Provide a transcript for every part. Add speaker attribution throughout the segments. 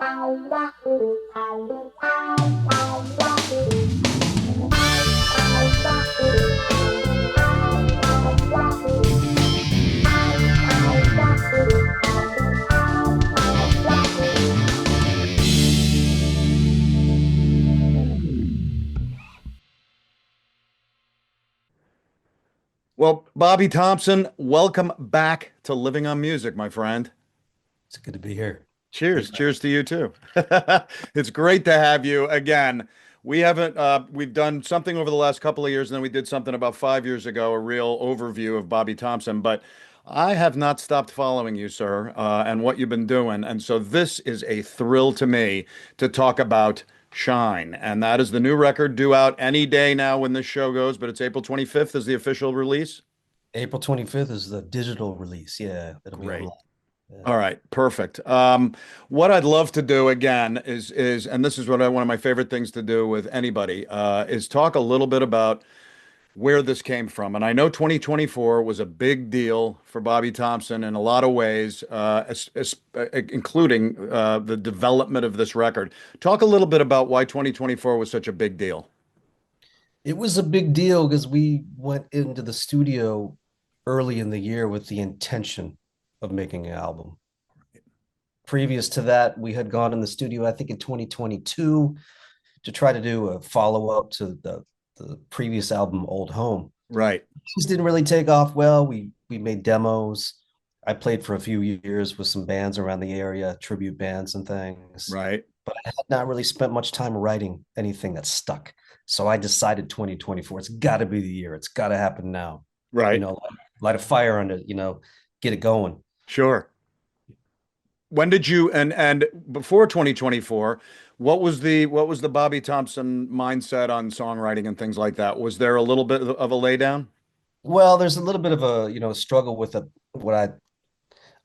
Speaker 1: Well, Bobby Thompson, welcome back to Living on Music, my friend.
Speaker 2: It's good to be here.
Speaker 1: Cheers.
Speaker 2: Thanks, man.
Speaker 1: Cheers to you too. It's great to have you again. We've done something over the last couple of years, and then we did something about 5 years ago, a real overview of Bobby Thompson. But I have not stopped following you, sir, and what you've been doing. And so this is a thrill to me to talk about Shine. And that is the new record due out any day now when this show goes, but it's April 25th is the official release.
Speaker 2: April 25th is the digital release. Yeah, it'll be
Speaker 1: Great.
Speaker 2: online. Yeah.
Speaker 1: All right, perfect. What I'd love to do again is, and this is one of my favorite things to do with anybody, is talk a little bit about where this came from. And I know 2024 was a big deal for Bobby Thompson in a lot of ways, including the development of this record. Talk a little bit about why 2024 was such a big deal.
Speaker 2: It was a big deal because we went into the studio early in the year with the intention of making an album. Previous to that, we had gone in the studio, I think in 2022, to try to do a follow-up to the previous album, Old Home.
Speaker 1: Right,
Speaker 2: Just didn't really take off well. We made demos. I played for a few years with some bands around the area, tribute bands and things,
Speaker 1: right,
Speaker 2: but I had not really spent much time writing anything that stuck. So I decided 2024, it's got to be the year. It's got to happen now. You
Speaker 1: right.
Speaker 2: know, light a fire under, get it going.
Speaker 1: Sure. When did you and before 2024, what was the Bobby Thompson mindset on songwriting and things like that? Was there a little bit of a laydown?
Speaker 2: Well, there's a little bit of a, struggle with what I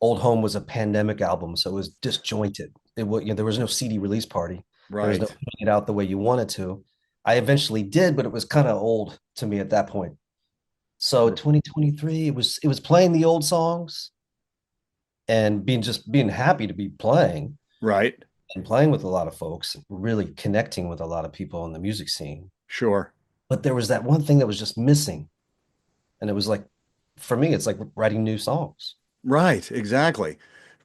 Speaker 2: Old Home was a pandemic album, so it was disjointed. There was no CD release party. There was no
Speaker 1: Right.
Speaker 2: putting it out the way you wanted to. I eventually did, but it was kind of old to me at that point. So 2023, it was playing the old songs and being happy to be playing
Speaker 1: Right.
Speaker 2: and playing with a lot of folks, really connecting with a lot of people in the music scene.
Speaker 1: Sure.
Speaker 2: But there was that one thing that was just missing. And it was like, for me, it's like writing new songs.
Speaker 1: Right. Exactly.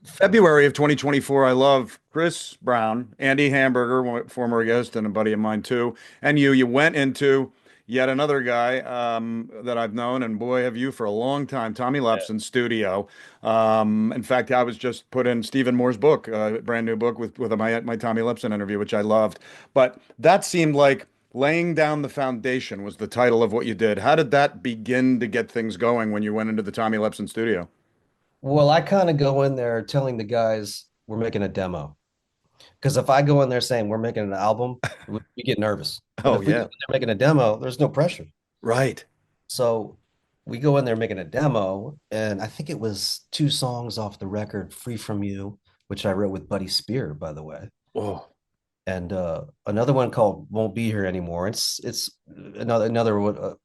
Speaker 1: February of 2024, I love Chris Brown, Andy Hamburger, former guest and a buddy of mine too, and you went into yet another guy that I've known, and boy, have you for a long time, Tommy
Speaker 2: Yeah.
Speaker 1: Lepson's studio. In fact, I was just put in Stephen Moore's book, a brand new book with my Tommy Lepson interview, which I loved. But that seemed like laying down the foundation was the title of what you did. How did that begin to get things going when you went into the Tommy Lepson studio?
Speaker 2: Well, I kind of go in there telling the guys we're making a demo. Because if I go in there saying we're making an album, we get nervous. But
Speaker 1: Oh
Speaker 2: if we go
Speaker 1: yeah.
Speaker 2: in there making a demo, there's no pressure.
Speaker 1: Right.
Speaker 2: So we go in there making a demo, and I think it was two songs off the record, Free From You, which I wrote with Buddy Spear, by the way,
Speaker 1: Oh,
Speaker 2: and another one called Won't Be Here Anymore. It's another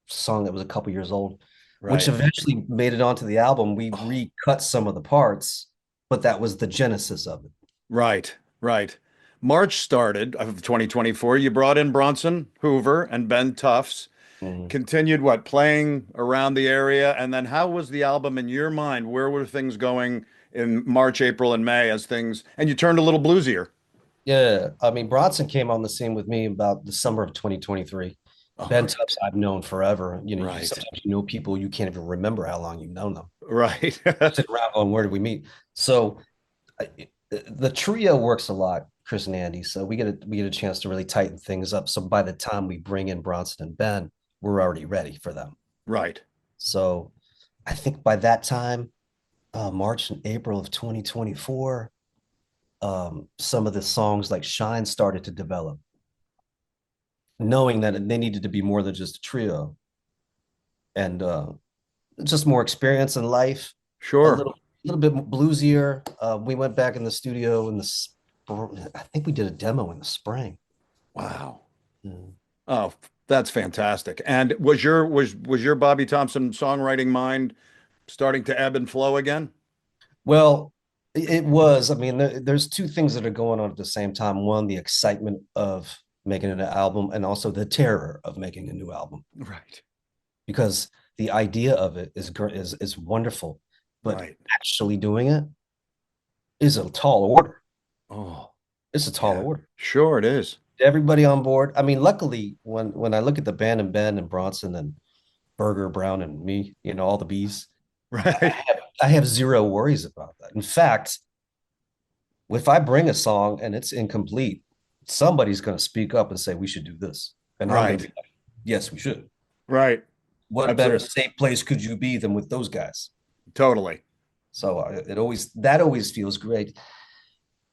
Speaker 2: song that was a couple years old, which
Speaker 1: right.
Speaker 2: eventually made it onto the album. We
Speaker 1: Oh,
Speaker 2: recut some of the parts, but that was the genesis of it.
Speaker 1: right. Right. March started of 2024. You brought in Bronson Hoover and Ben Tufts.
Speaker 2: Mhm.
Speaker 1: Continued what, playing around the area, and then how was the album in your mind? Where were things going in March, April, and May as things? And you turned a little bluesier.
Speaker 2: Yeah, I mean, Bronson came on the scene with me about the summer of 2023.
Speaker 1: Oh,
Speaker 2: Ben
Speaker 1: great.
Speaker 2: Tubbs, I've known forever.
Speaker 1: Right.
Speaker 2: Sometimes you know people you can't even remember how long you've known them.
Speaker 1: Right.
Speaker 2: Sit around going, where did we meet? So the trio works a lot, Chris and Andy. So we get a chance to really tighten things up. So by the time we bring in Bronson and Ben, we're already ready for them.
Speaker 1: Right.
Speaker 2: So I think by that time, March and April of 2024, some of the songs like Shine started to develop, knowing that they needed to be more than just a trio and just more experience in life, a
Speaker 1: Sure.
Speaker 2: little bit bluesier. We went back in the studio I think we did a demo in the spring.
Speaker 1: Wow.
Speaker 2: Mm.
Speaker 1: Oh, that's fantastic. And was your Bobby Thompson songwriting mind starting to ebb and flow again?
Speaker 2: Well, It was. I mean, there's two things that are going on at the same time. One, the excitement of making an album, and also the terror of making a new album,
Speaker 1: Right.
Speaker 2: because the idea of it is wonderful, but
Speaker 1: Right.
Speaker 2: actually doing it is a tall order.
Speaker 1: Oh,
Speaker 2: It's a tall
Speaker 1: yeah.
Speaker 2: order.
Speaker 1: Sure it is.
Speaker 2: Everybody on board. I mean, luckily, when I look at the band and Ben and Bronson and Berger, Brown, and me, all the bees,
Speaker 1: Right.
Speaker 2: I have zero worries about that. In fact, if I bring a song and it's incomplete, somebody's going to speak up and say we should do this, and I'm going to
Speaker 1: Right.
Speaker 2: be like, yes, we should.
Speaker 1: Right.
Speaker 2: What better
Speaker 1: Absolutely.
Speaker 2: safe place could you be than with those guys?
Speaker 1: Totally.
Speaker 2: So that always feels great.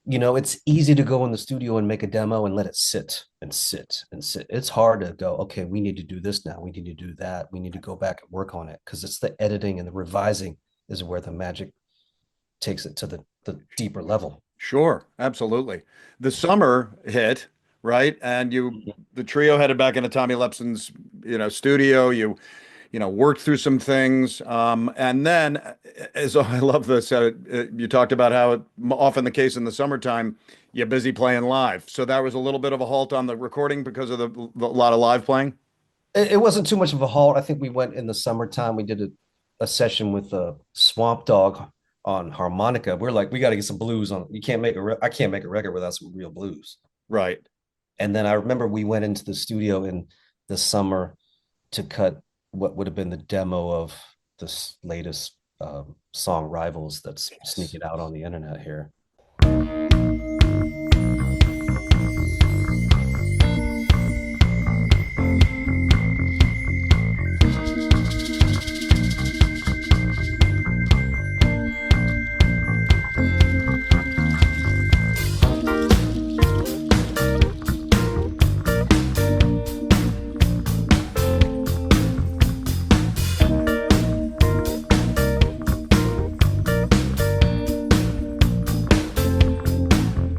Speaker 2: It's easy to go in the studio and make a demo and let it sit and sit and sit. It's hard to go, okay, we need to do this now. We need to do that. We need to go back and work on it, because it's the editing and the revising is where the magic takes it to the deeper level.
Speaker 1: Sure. Absolutely. The summer hit, right? And the trio headed back into Tommy Lepson's, studio. You worked through some things. And then, as I love this, you talked about how often the case in the summertime, you're busy playing live. So that was a little bit of a halt on the recording because of the lot of live playing.
Speaker 2: It wasn't too much of a halt. I think we went in the summertime. We did a session with Swamp Dog on harmonica. We're like, we got to get some blues on. You can't I can't make a record without some real blues.
Speaker 1: Right.
Speaker 2: And then I remember we went into the studio in the summer to cut what would have been the demo of this latest song Rivals that's
Speaker 1: Yes.
Speaker 2: sneaking out on the internet here.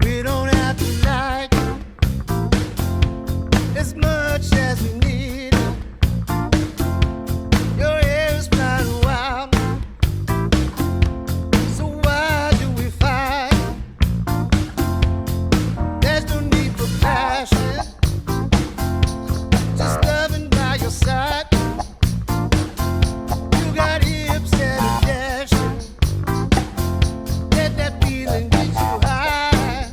Speaker 3: We don't have to like as much as we need. Your hair is flying wild, so why do we fight? There's no need for passion, just loving by your side. You got hips and a dashin', let that feeling get you high.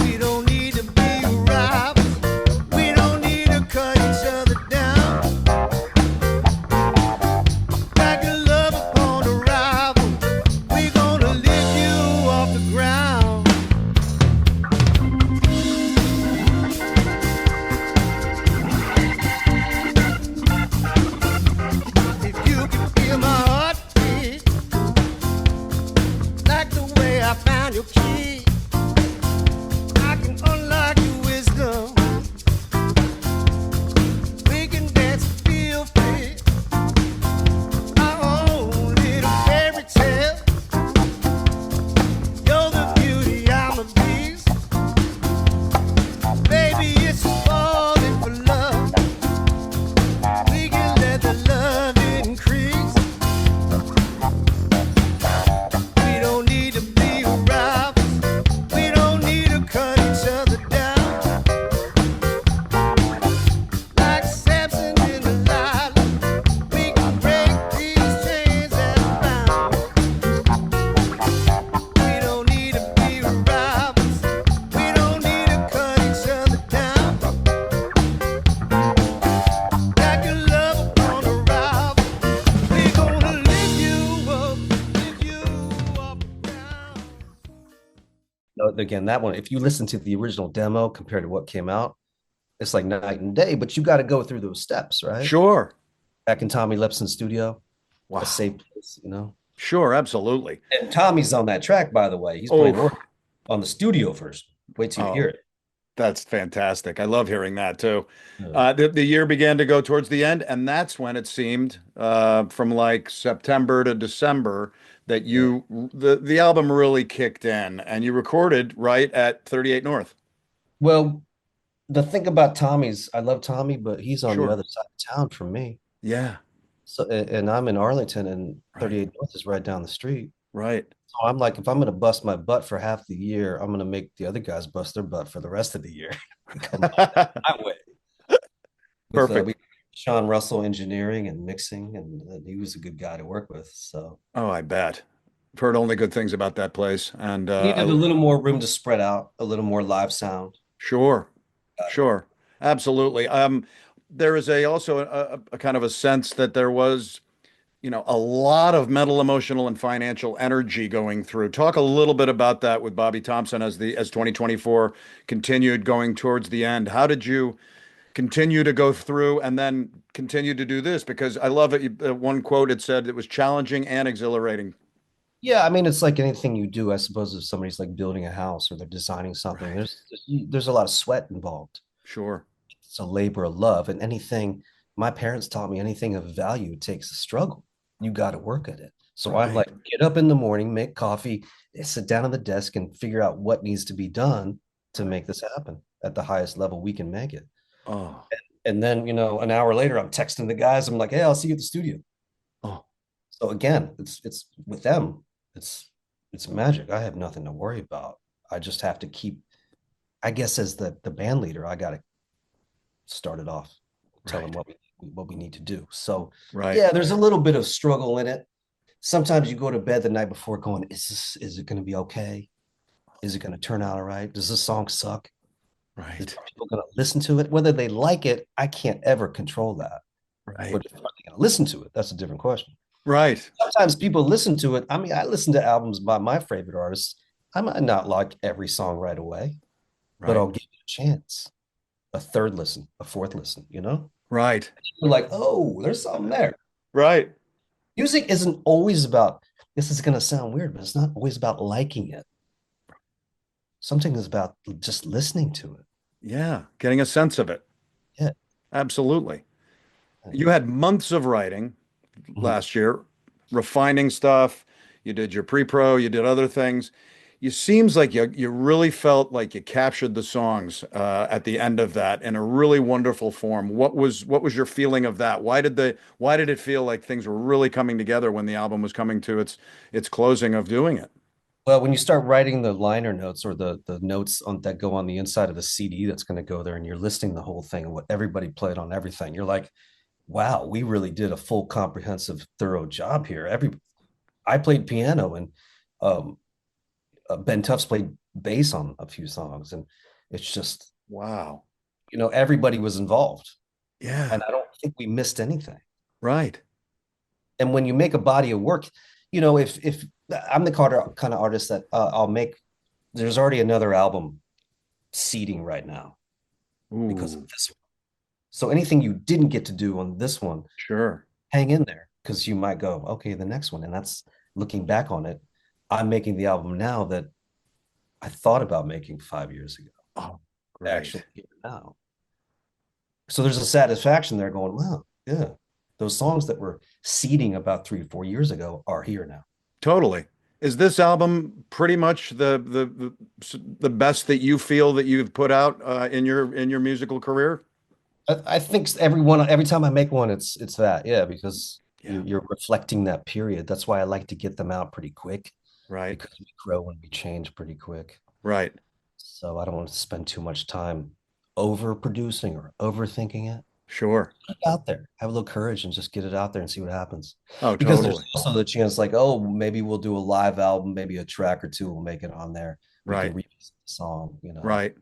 Speaker 3: We don't need to be rivals. We don't need to cut each other down. Like a love upon arrival, we gonna lift you off the ground. If you can feel my heartbeat, like the way I found your key, I can unlock your wisdom. We can dance and feel free. Our own little fairy tale. You're the beauty, I'm the beast. Baby, it's just falling for love. We can let the love increase. We don't need to be rivals. We don't need to cut each other down. Like Samson in Delilah, we can break these chains and bound. We don't need to be rivals. We don't need to cut each other down. Like a love upon arrival, we gonna lift you up, lift you off the ground.
Speaker 2: No, again, that one, if you listen to the original demo compared to what came out, it's like night and day, but you got to go through those steps, right?
Speaker 1: Sure.
Speaker 2: Back in Tommy Lepson's studio, a
Speaker 1: Wow.
Speaker 2: safe place.
Speaker 1: Sure. Absolutely.
Speaker 2: And Tommy's on that track, by the way. He's playing
Speaker 1: Oh,
Speaker 2: on the studio first. Wait till you hear
Speaker 1: oh,
Speaker 2: it.
Speaker 1: that's fantastic. I love hearing that too.
Speaker 2: Yeah.
Speaker 1: The year began to go towards the end, and that's when it seemed, from like September to December, that
Speaker 2: Yeah.
Speaker 1: the album really kicked in, and you recorded right at 38 North.
Speaker 2: Well, the thing about Tommy's, I love Tommy, but he's on the
Speaker 1: Sure.
Speaker 2: other side of town from me.
Speaker 1: Yeah.
Speaker 2: So, and I'm in Arlington, and
Speaker 1: Right.
Speaker 2: 38 North is right down the street.
Speaker 1: Right.
Speaker 2: So I'm like, if I'm going to bust my butt for half the year, I'm going to make the other guys bust their butt for the rest of the year. Come my way. With
Speaker 1: Perfect.
Speaker 2: we Sean Russell engineering and mixing, and he was a good guy to work with. So
Speaker 1: Oh, I bet. I've heard only good things about that place. And
Speaker 2: we needed a little more room to spread out, a little more live sound.
Speaker 1: sure,
Speaker 2: Got it.
Speaker 1: sure, absolutely. There is also a kind of a sense that there was, a lot of mental, emotional, and financial energy going through. Talk a little bit about that with Bobby Thompson as 2024 continued going towards the end. How did you continue to go through and then continue to do this? Because I love it. One quote, it said it was challenging and exhilarating.
Speaker 2: Yeah, I mean, it's like anything you do. I suppose if somebody's like building a house or they're designing something,
Speaker 1: Right.
Speaker 2: there's a lot of sweat involved.
Speaker 1: Sure.
Speaker 2: It's a labor of love, and anything my parents taught me, anything of value takes a struggle. You got to work at it. So I'm
Speaker 1: Right.
Speaker 2: like, get up in the morning, make coffee, sit down at the desk, and figure out what needs to be done to
Speaker 1: Right.
Speaker 2: make this happen at the highest level we can make it.
Speaker 1: Oh.
Speaker 2: And then, an hour later, I'm texting the guys. I'm like, hey, I'll see you at the studio.
Speaker 1: Oh.
Speaker 2: So again, it's with them, it's it's magic. I have nothing to worry about. I just have to keep, I guess as the band leader, I gotta start it off, tell them
Speaker 1: Right.
Speaker 2: what we need to do. So
Speaker 1: Right.
Speaker 2: yeah, there's a little bit of struggle in it. Sometimes you go to bed the night before going, is it gonna be okay? Is it gonna turn out all right? Does this song suck? Is
Speaker 1: Right.
Speaker 2: people gonna listen to it? Whether they like it, I can't ever control that.
Speaker 1: Right.
Speaker 2: But if they're gonna listen to it, that's a different question.
Speaker 1: Right.
Speaker 2: Sometimes people listen to it. I mean, I listen to albums by my favorite artists. I might not like every song right away, but
Speaker 1: Right.
Speaker 2: I'll give it a chance, a third listen, a fourth listen.
Speaker 1: Right.
Speaker 2: You're like, oh, there's something there.
Speaker 1: Right.
Speaker 2: Music isn't always about, this is going to sound weird, but it's not always about liking it. Something is about just listening to it.
Speaker 1: Yeah. Getting a sense of it.
Speaker 2: Yeah.
Speaker 1: Absolutely. You had months of writing
Speaker 2: Mhm.
Speaker 1: last year, refining stuff. You did your pre-pro, you did other things. You seems like you really felt like you captured the songs at the end of that in a really wonderful form. What was your feeling of that? Why did it feel like things were really coming together when the album was coming to its closing of doing it?
Speaker 2: Well, when you start writing the liner notes or the notes that go on the inside of the CD that's going to go there, and you're listing the whole thing and what everybody played on everything, you're like, wow, we really did a full, comprehensive, thorough job here. I played piano, and um, Ben Tuff's played bass on a few songs, and it's just,
Speaker 1: Wow.
Speaker 2: everybody was involved,
Speaker 1: Yeah.
Speaker 2: and I don't think we missed anything.
Speaker 1: Right.
Speaker 2: And when you make a body of work, if I'm the kind of artist that I'll make, there's already another album seeding right now because of
Speaker 1: Ooh,
Speaker 2: this one. So anything you didn't get to do on this one,
Speaker 1: sure.
Speaker 2: hang in there because you might go, okay, the next one. And that's looking back on it. I'm making the album now that I thought about making 5 years ago,
Speaker 1: Oh,
Speaker 2: actually
Speaker 1: great.
Speaker 2: here now. So there's a satisfaction there going, wow, yeah, those songs that were seeding about 3 or 4 years ago are here now.
Speaker 1: Totally. Is this album pretty much the best that you feel that you've put out in your musical career?
Speaker 2: I think every time I make one, it's that, yeah, because
Speaker 1: Yeah.
Speaker 2: you're reflecting that period. That's why I like to get them out pretty quick
Speaker 1: Right.
Speaker 2: because we grow and we change pretty quick.
Speaker 1: Right.
Speaker 2: So I don't want to spend too much time overproducing or overthinking it.
Speaker 1: Sure.
Speaker 2: Put it out there, have a little courage, and just get it out there and see what happens.
Speaker 1: Oh,
Speaker 2: Because there's
Speaker 1: totally.
Speaker 2: also the chance, like, oh, maybe we'll do a live album, maybe a track or two will make it on there. We can
Speaker 1: Right.
Speaker 2: revisit the song.
Speaker 1: Right.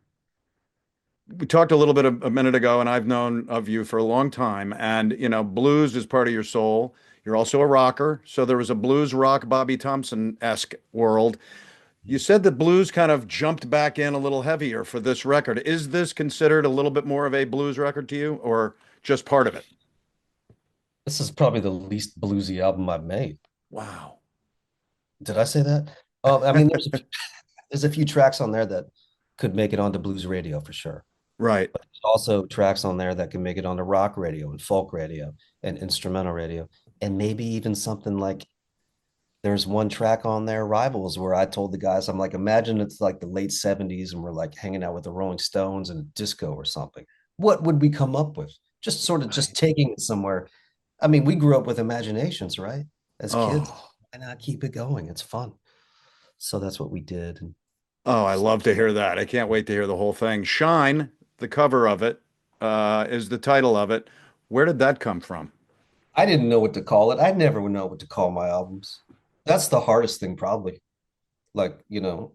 Speaker 1: We talked a little bit a minute ago, and I've known of you for a long time. And, blues is part of your soul. You're also a rocker. So there was a blues rock Bobby Thompson-esque world. You said that blues kind of jumped back in a little heavier for this record. Is this considered a little bit more of a blues record to you, or just part of it?
Speaker 2: This is probably the least bluesy album I've made.
Speaker 1: Wow.
Speaker 2: Did I say that? I mean, there's a few tracks on there that could make it onto blues radio for sure.
Speaker 1: Right.
Speaker 2: There's also tracks on there that can make it onto rock radio and folk radio and instrumental radio, and maybe even something like there's one track on there, Rivals, where I told the guys, I'm like, imagine it's like the late 70s and we're like hanging out with the Rolling Stones and a disco or something. What would we come up with? Just sort of
Speaker 1: Right.
Speaker 2: just taking it somewhere. I mean, we grew up with imaginations, right? As kids,
Speaker 1: Oh,
Speaker 2: why not keep it going? It's fun. So that's what we did. And
Speaker 1: oh, I love to hear that. I can't wait to hear the whole thing. Shine, the cover of it, is the title of it. Where did that come from?
Speaker 2: I didn't know what to call it. I never would know what to call my albums. That's the hardest thing, probably. Like,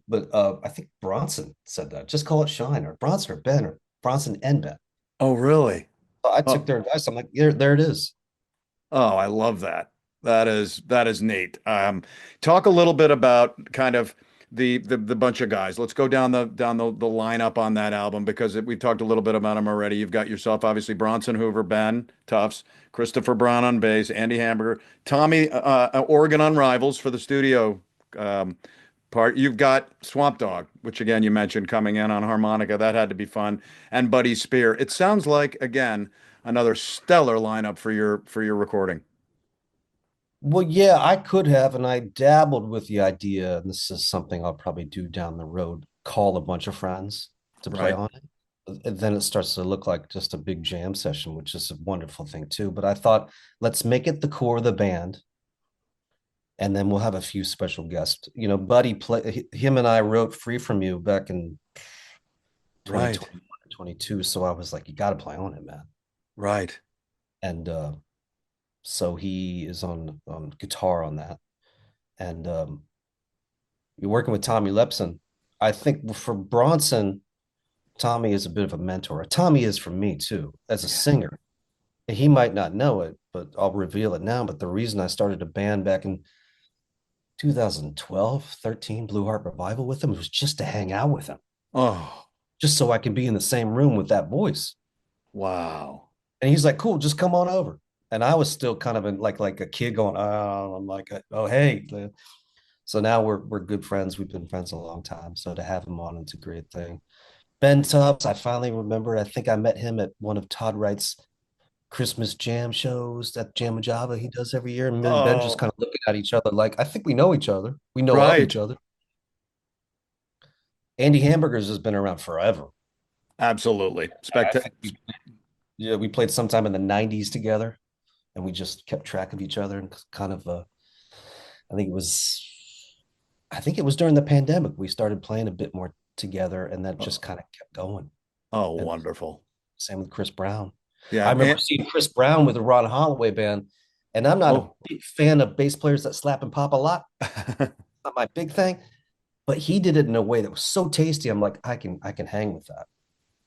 Speaker 2: but I think Bronson said that. Just call it Shine or Bronson or Ben or Bronson and Ben.
Speaker 1: Oh, really?
Speaker 2: So I took
Speaker 1: Oh,
Speaker 2: their advice. I'm like, there it is.
Speaker 1: oh, I love that. That is neat. Talk a little bit about kind of the bunch of guys. Let's go down the lineup on that album because we've talked a little bit about them already. You've got yourself, obviously, Bronson, Hoover, Ben, Tufts, Christopher Brown on bass, Andy Hamburger, Tommy Organ on Rivals for the studio um, part. You've got Swamp Dog, which again you mentioned coming in on harmonica. That had to be fun, and Buddy Spear. It sounds like again another stellar lineup for your recording.
Speaker 2: Well, yeah, I could have, and I dabbled with the idea, and this is something I'll probably do down the road, call a bunch of friends to play
Speaker 1: Right.
Speaker 2: on it. And then it starts to look like just a big jam session, which is a wonderful thing too. But I thought, let's make it the core of the band, and then we'll have a few special guests. Buddy him and I wrote Free From You back in
Speaker 1: Right.
Speaker 2: 2021 or 22. So I was like, you got to play on it, man.
Speaker 1: Right.
Speaker 2: And so he is on guitar on that. And you're working with Tommy Lepson. I think for Bronson, Tommy is a bit of a mentor. Tommy is for me too, as a
Speaker 1: Yeah.
Speaker 2: singer. He might not know it, but I'll reveal it now. But the reason I started a band back in 2012, 13, Blue Heart Revival with him was just to hang out with him,
Speaker 1: Oh,
Speaker 2: just so I can be in the same room with that voice.
Speaker 1: wow.
Speaker 2: And he's like, cool, just come on over. And I was still kind of in like a kid going, oh, I'm like, oh, hey. So now we're good friends. We've been friends a long time. So to have him on, it's a great thing. Ben Tubbs, I finally remembered. I think I met him at one of Todd Wright's Christmas jam shows that Jam and Java he does every year. And me and Ben just
Speaker 1: Oh,
Speaker 2: kind of looking at each other like, I think we know each other. We know of each
Speaker 1: right.
Speaker 2: other. Andy Hamburgers has been around forever.
Speaker 1: Absolutely.
Speaker 2: I think we played sometime in the 90s together and we just kept track of each other and kind of I think it was I think it was during the pandemic we started playing a bit more together and that just kind of kept going.
Speaker 1: Oh,
Speaker 2: And
Speaker 1: wonderful.
Speaker 2: same with Chris Brown. I
Speaker 1: Yeah.
Speaker 2: remember seeing Chris Brown with the Ron Holloway band, and I'm not a
Speaker 1: Oh,
Speaker 2: big fan of bass players that slap and pop a lot. Not my big thing, but he did it in a way that was so tasty. I'm like, I can hang with that.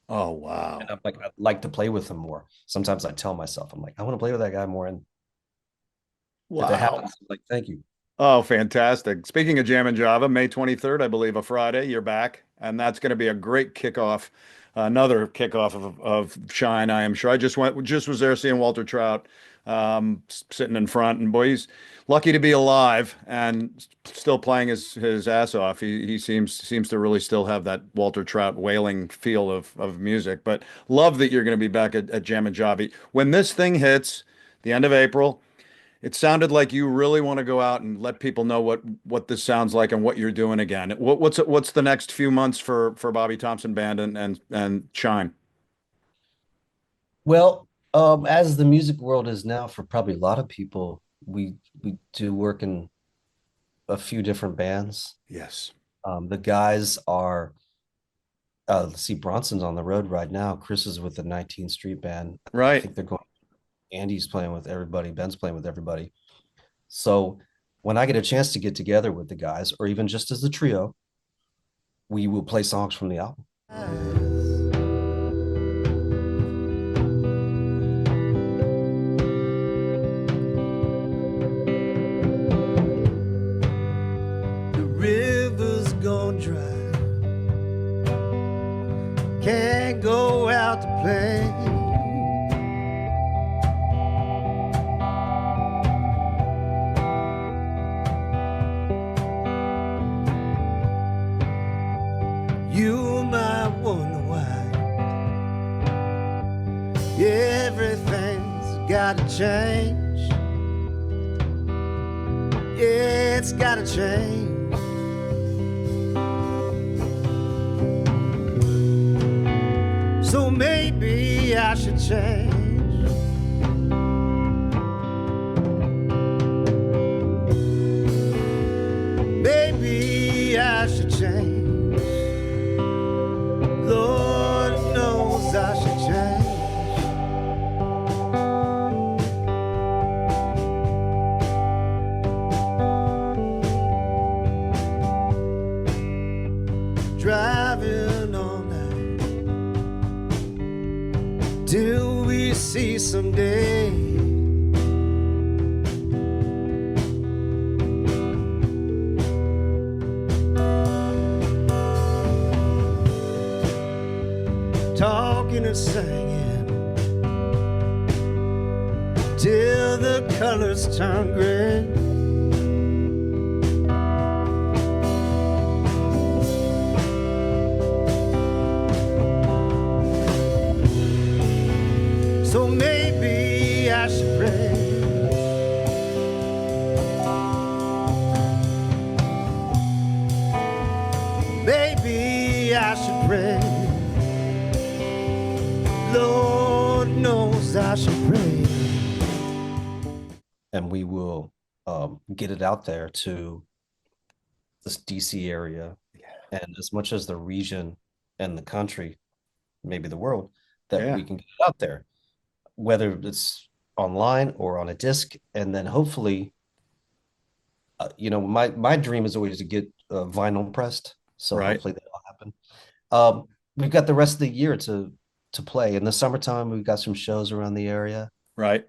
Speaker 1: oh,
Speaker 2: And
Speaker 1: wow.
Speaker 2: I'm like, I'd like to play with him more. Sometimes I tell myself, I'm like, I want to play with that guy more. And if it
Speaker 1: Wow.
Speaker 2: happens, I'm like, thank you.
Speaker 1: Oh, fantastic. Speaking of Jam and Java, May 23rd, I believe, a Friday, you're back. And that's going to be a great kickoff, another kickoff of Shine, I am sure. Just was there seeing Walter Trout sitting in front. And boy, he's lucky to be alive and still playing his ass off. He seems to really still have that Walter Trout wailing feel of music. But love that you're going to be back at Jam and Java. When this thing hits the end of April, it sounded like you really want to go out and let people know what this sounds like and what you're doing again. What's the next few months for Bobby Thompson Band and Shine?
Speaker 2: Well, as the music world is now for probably a lot of people, we do work in a few different bands.
Speaker 1: Yes.
Speaker 2: The guys are let's see, Bronson's on the road right now. Chris is with the 19th Street Band. I
Speaker 1: Right.
Speaker 2: think they're going. Andy's playing with everybody. Ben's playing with everybody. So when I get a chance to get together with the guys, or even just as a trio, we will play songs from the album.
Speaker 3: The river's gone dry. Can't go out to play. You might wonder why. Everything's gotta change. Yeah, it's gotta change. So maybe I should change. I should change. Lord knows I should change. Driving all night till we see someday. Talking and singing till the colors turn gray. So maybe I should pray. Maybe I should pray. Lord knows I should pray.
Speaker 2: And we will get it out there to this DC area, and as much as the region and the country, maybe the world, that
Speaker 1: Yeah.
Speaker 2: we can get it out there, whether it's online or on a disc. And then hopefully, my dream is always to get vinyl pressed. So
Speaker 1: Right.
Speaker 2: hopefully that'll happen. We've got the rest of the year to play. In the summertime, we've got some shows around the area.
Speaker 1: Right.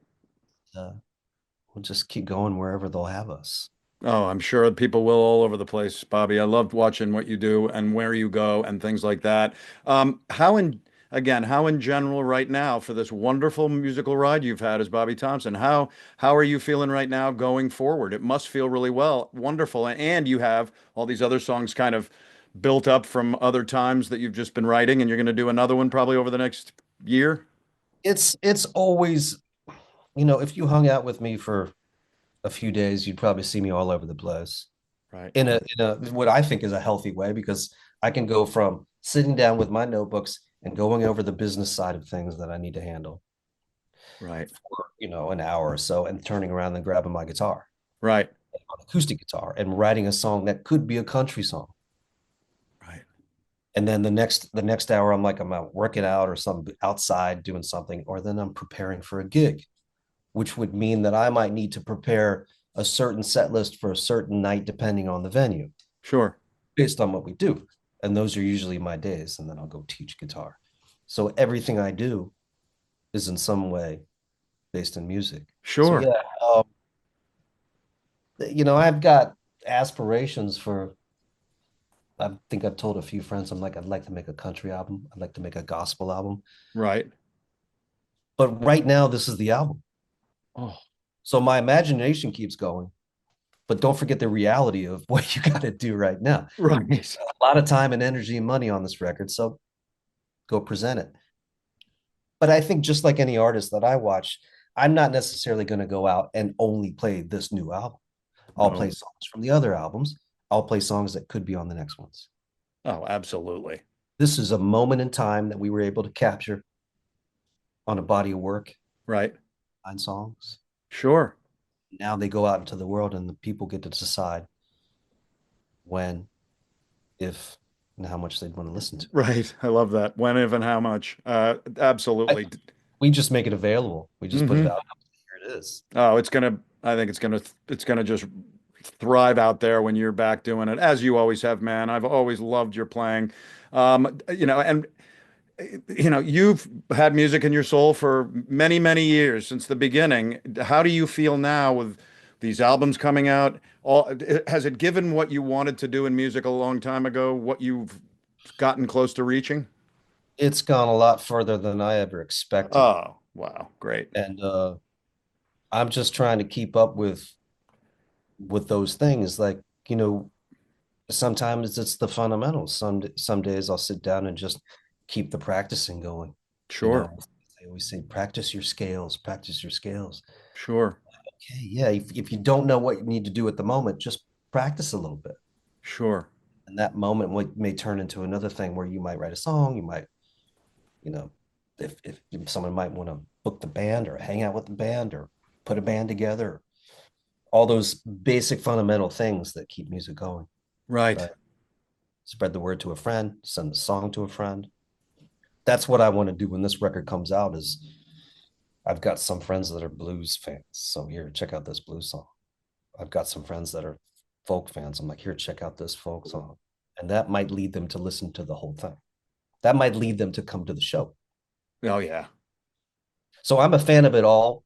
Speaker 2: We'll just keep going wherever they'll have us.
Speaker 1: Oh, I'm sure people will all over the place, Bobby. I loved watching what you do and where you go and things like that. How in general right now for this wonderful musical ride you've had as Bobby Thompson, how are you feeling right now going forward? It must feel really wonderful. And you have all these other songs kind of built up from other times that you've just been writing, and you're going to do another one probably over the next year.
Speaker 2: It's always, if you hung out with me for a few days, you'd probably see me all over the place
Speaker 1: Right.
Speaker 2: in a what I think is a healthy way, because I can go from sitting down with my notebooks and going over the business side of things that I need to handle
Speaker 1: Right.
Speaker 2: for, an hour or so, and turning around and grabbing my guitar,
Speaker 1: Right.
Speaker 2: an acoustic guitar, and writing a song that could be a country song.
Speaker 1: Right.
Speaker 2: And then the next hour, I'm out working out or something outside doing something, or then I'm preparing for a gig, which would mean that I might need to prepare a certain set list for a certain night, depending on the venue,
Speaker 1: Sure.
Speaker 2: based on what we do. And those are usually my days. And then I'll go teach guitar. So everything I do is in some way based in music. So
Speaker 1: Sure.
Speaker 2: yeah, I've got aspirations for. I think I've told a few friends, I'm like, I'd like to make a country album. I'd like to make a gospel album.
Speaker 1: Right.
Speaker 2: But right now, this is the album.
Speaker 1: Oh,
Speaker 2: So my imagination keeps going, but don't forget the reality of what you got to do right now.
Speaker 1: right.
Speaker 2: A lot of time and energy and money on this record, so go present it. But I think just like any artist that I watch, I'm not necessarily going to go out and only play this new album. I'll
Speaker 1: No.
Speaker 2: play songs from the other albums. I'll play songs that could be on the next ones.
Speaker 1: Oh, absolutely.
Speaker 2: This is a moment in time that we were able to capture on a body of work,
Speaker 1: Right.
Speaker 2: 9 songs.
Speaker 1: Sure.
Speaker 2: Now they go out into the world, and the people get to decide when, if, and how much they'd want to listen to.
Speaker 1: Right. I love that. When, if, and how much. Absolutely.
Speaker 2: We just make it available. We just put it out. Here it is.
Speaker 1: Oh, I think it's gonna just thrive out there when you're back doing it, as you always have, man. I've always loved your playing. And you've had music in your soul for many, many years, since the beginning. How do you feel now with these albums coming out? Has it given what you wanted to do in music a long time ago, what you've gotten close to reaching?
Speaker 2: It's gone a lot further than I ever expected.
Speaker 1: Oh, wow. Great.
Speaker 2: And I'm just trying to keep up with those things. Like, sometimes it's the fundamentals. Some days I'll sit down and just keep the practicing going.
Speaker 1: Sure.
Speaker 2: They always say, practice your scales, practice your scales.
Speaker 1: Sure.
Speaker 2: Okay, yeah. If you don't know what you need to do at the moment, just practice a little bit.
Speaker 1: Sure.
Speaker 2: And that moment may turn into another thing where you might write a song. You might, if someone might want to book the band or hang out with the band or put a band together, all those basic fundamental things that keep music going.
Speaker 1: Right.
Speaker 2: But spread the word to a friend, send the song to a friend. That's what I want to do when this record comes out is I've got some friends that are blues fans. So here, check out this blues song. I've got some friends that are folk fans. I'm like, here, check out this folk song. And that might lead them to listen to the whole thing. That might lead them to come to the show.
Speaker 1: Oh yeah.
Speaker 2: So I'm a fan of it all.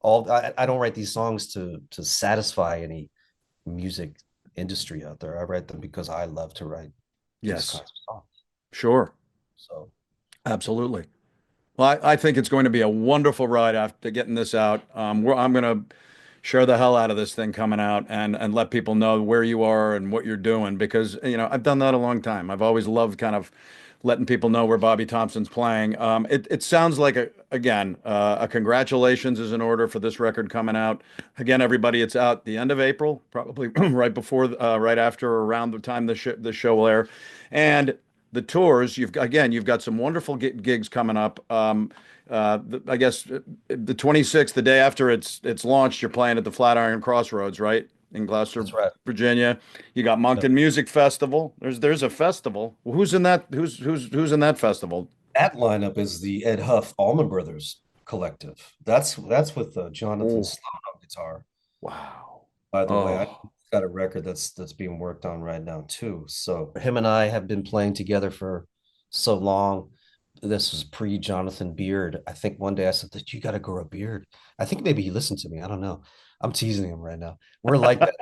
Speaker 2: I don't write these songs to satisfy any music industry out there. I write them because I love to write these
Speaker 1: Yes.
Speaker 2: kinds of songs.
Speaker 1: Sure.
Speaker 2: So
Speaker 1: Absolutely. Well, I think it's going to be a wonderful ride after getting this out. I'm going to share the hell out of this thing coming out and let people know where you are and what you're doing because, I've done that a long time. I've always loved kind of letting people know where Bobby Thompson's playing. It sounds like, a congratulations is in order for this record coming out. Again, everybody, it's out the end of April, probably right after or around the time the show will air. And the tours, you've got some wonderful gigs coming up. I guess the 26th, the day after it's launched, you're playing at the Flatiron Crossroads, right? In Gloucester,
Speaker 2: that's right.
Speaker 1: Virginia. You got
Speaker 2: Yeah.
Speaker 1: Moncton Music Festival. There's a festival. Who's in that? Who's in that festival?
Speaker 2: That lineup is the Ed Huff Allman Brothers Collective. That's with Jonathan
Speaker 1: Oh,
Speaker 2: Sloan on guitar.
Speaker 1: wow.
Speaker 2: By the way, I
Speaker 1: Oh,
Speaker 2: got a record that's being worked on right now too. So him and I have been playing together for so long. This was pre Jonathan Beard. I think one day I said that you got to grow a beard. I think maybe he listened to me. I don't know. I'm teasing him right now. We're like that.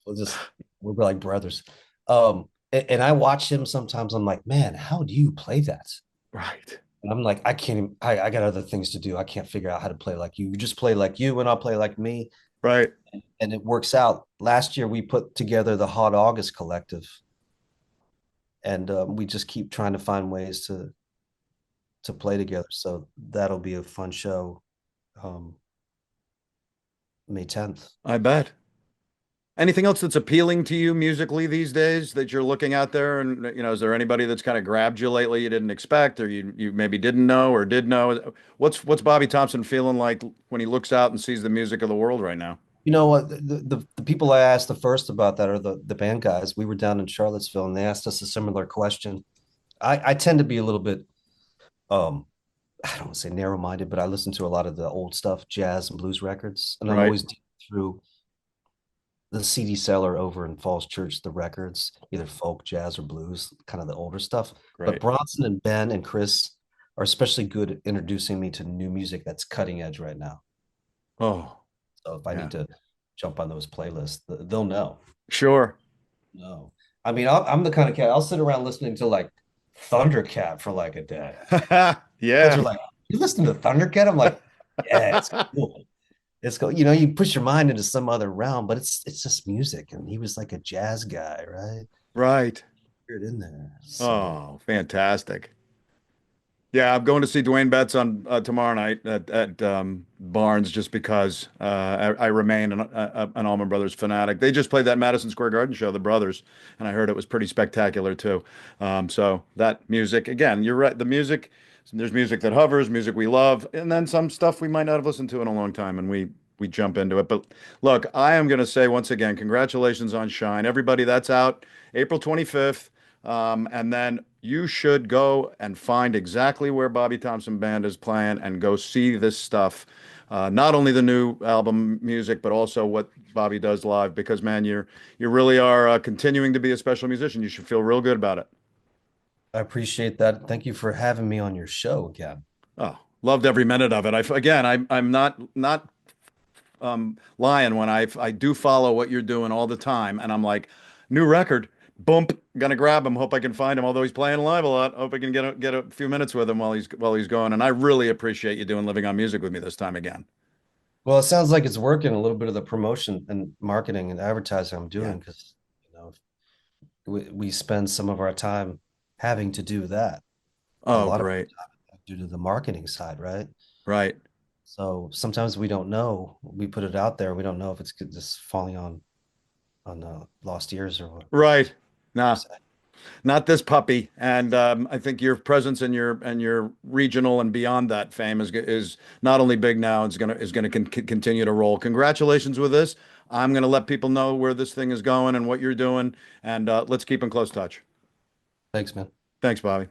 Speaker 2: We'll just we're like brothers. And I watch him sometimes. I'm like, man, how do you play that?
Speaker 1: right,
Speaker 2: And I'm like, I can't even, I got other things to do. I can't figure out how to play like you. You just play like you and I'll play like me.
Speaker 1: right.
Speaker 2: And it works out. Last year we put together the Hot August Collective, and we just keep trying to find ways to play together. So that'll be a fun show, um, May 10th.
Speaker 1: I bet. Anything else that's appealing to you musically these days that you're looking out there? And, is there anybody that's kind of grabbed you lately you didn't expect or you maybe didn't know or did know? What's Bobby Thompson feeling like when he looks out and sees the music of the world right now?
Speaker 2: You know what? The people I asked the first about that are the band guys. We were down in Charlottesville and they asked us a similar question. I tend to be a little bit, um, I don't want to say narrow minded, but I listen to a lot of the old stuff, jazz and blues records. And I'm
Speaker 1: Right,
Speaker 2: always digging through the CD seller over in Falls Church, the records, either folk, jazz, or blues, kind of the older stuff. But
Speaker 1: great.
Speaker 2: Bronson and Ben and Chris are especially good at introducing me to new music that's cutting edge right now.
Speaker 1: Oh,
Speaker 2: So if I
Speaker 1: yeah,
Speaker 2: need to jump on those playlists, they'll know.
Speaker 1: sure.
Speaker 2: No, I mean, I'm the kind of cat I'll sit around listening to like Thundercat for like a day. Kids are
Speaker 1: Yeah.
Speaker 2: like, "You listen to Thundercat?" I'm like, "Yeah, it's cool. It's cool." You know, you push your mind into some other realm, but it's just music. And he was like a jazz guy, right?
Speaker 1: Right.
Speaker 2: Hear it in there. So
Speaker 1: Oh, fantastic. Yeah, I'm going to see Dwayne Betts on tomorrow night at Barnes just because I remain an Allman Brothers fanatic. They just played that Madison Square Garden show, the Brothers, and I heard it was pretty spectacular too. So that music, again, you're right. The music, there's music that hovers, music we love, and then some stuff we might not have listened to in a long time, and we jump into it. But look, I am going to say once again, congratulations on Shine, everybody. That's out April 25th. And then you should go and find exactly where Bobby Thompson Band is playing and go see this stuff. Not only the new album music, but also what Bobby does live. Because man, you really are continuing to be a special musician. You should feel real good about it.
Speaker 2: I appreciate that. Thank you for having me on your show again.
Speaker 1: Oh, loved every minute of it. I'm not lying when I do follow what you're doing all the time, and I'm like, new record, bump, gonna grab him. Hope I can find him. Although he's playing live a lot, hope I can get a few minutes with him while he's going. And I really appreciate you doing Living on Music with me this time again.
Speaker 2: Well, it sounds like it's working a little bit of the promotion and marketing and advertising I'm
Speaker 1: Yeah.
Speaker 2: doing because we spend some of our time having to do that. A
Speaker 1: Oh,
Speaker 2: lot of
Speaker 1: great.
Speaker 2: due to the marketing side, right?
Speaker 1: Right.
Speaker 2: So sometimes we don't know. We put it out there. We don't know if it's just falling on the lost ears or what
Speaker 1: Right.
Speaker 2: you
Speaker 1: Nah,
Speaker 2: say.
Speaker 1: not this puppy. And I think your presence and your regional and beyond that fame is not only big now, it's gonna continue to roll. Congratulations with this. I'm gonna let people know where this thing is going and what you're doing, and let's keep in close touch.
Speaker 2: Thanks, man.
Speaker 1: Thanks, Bobby.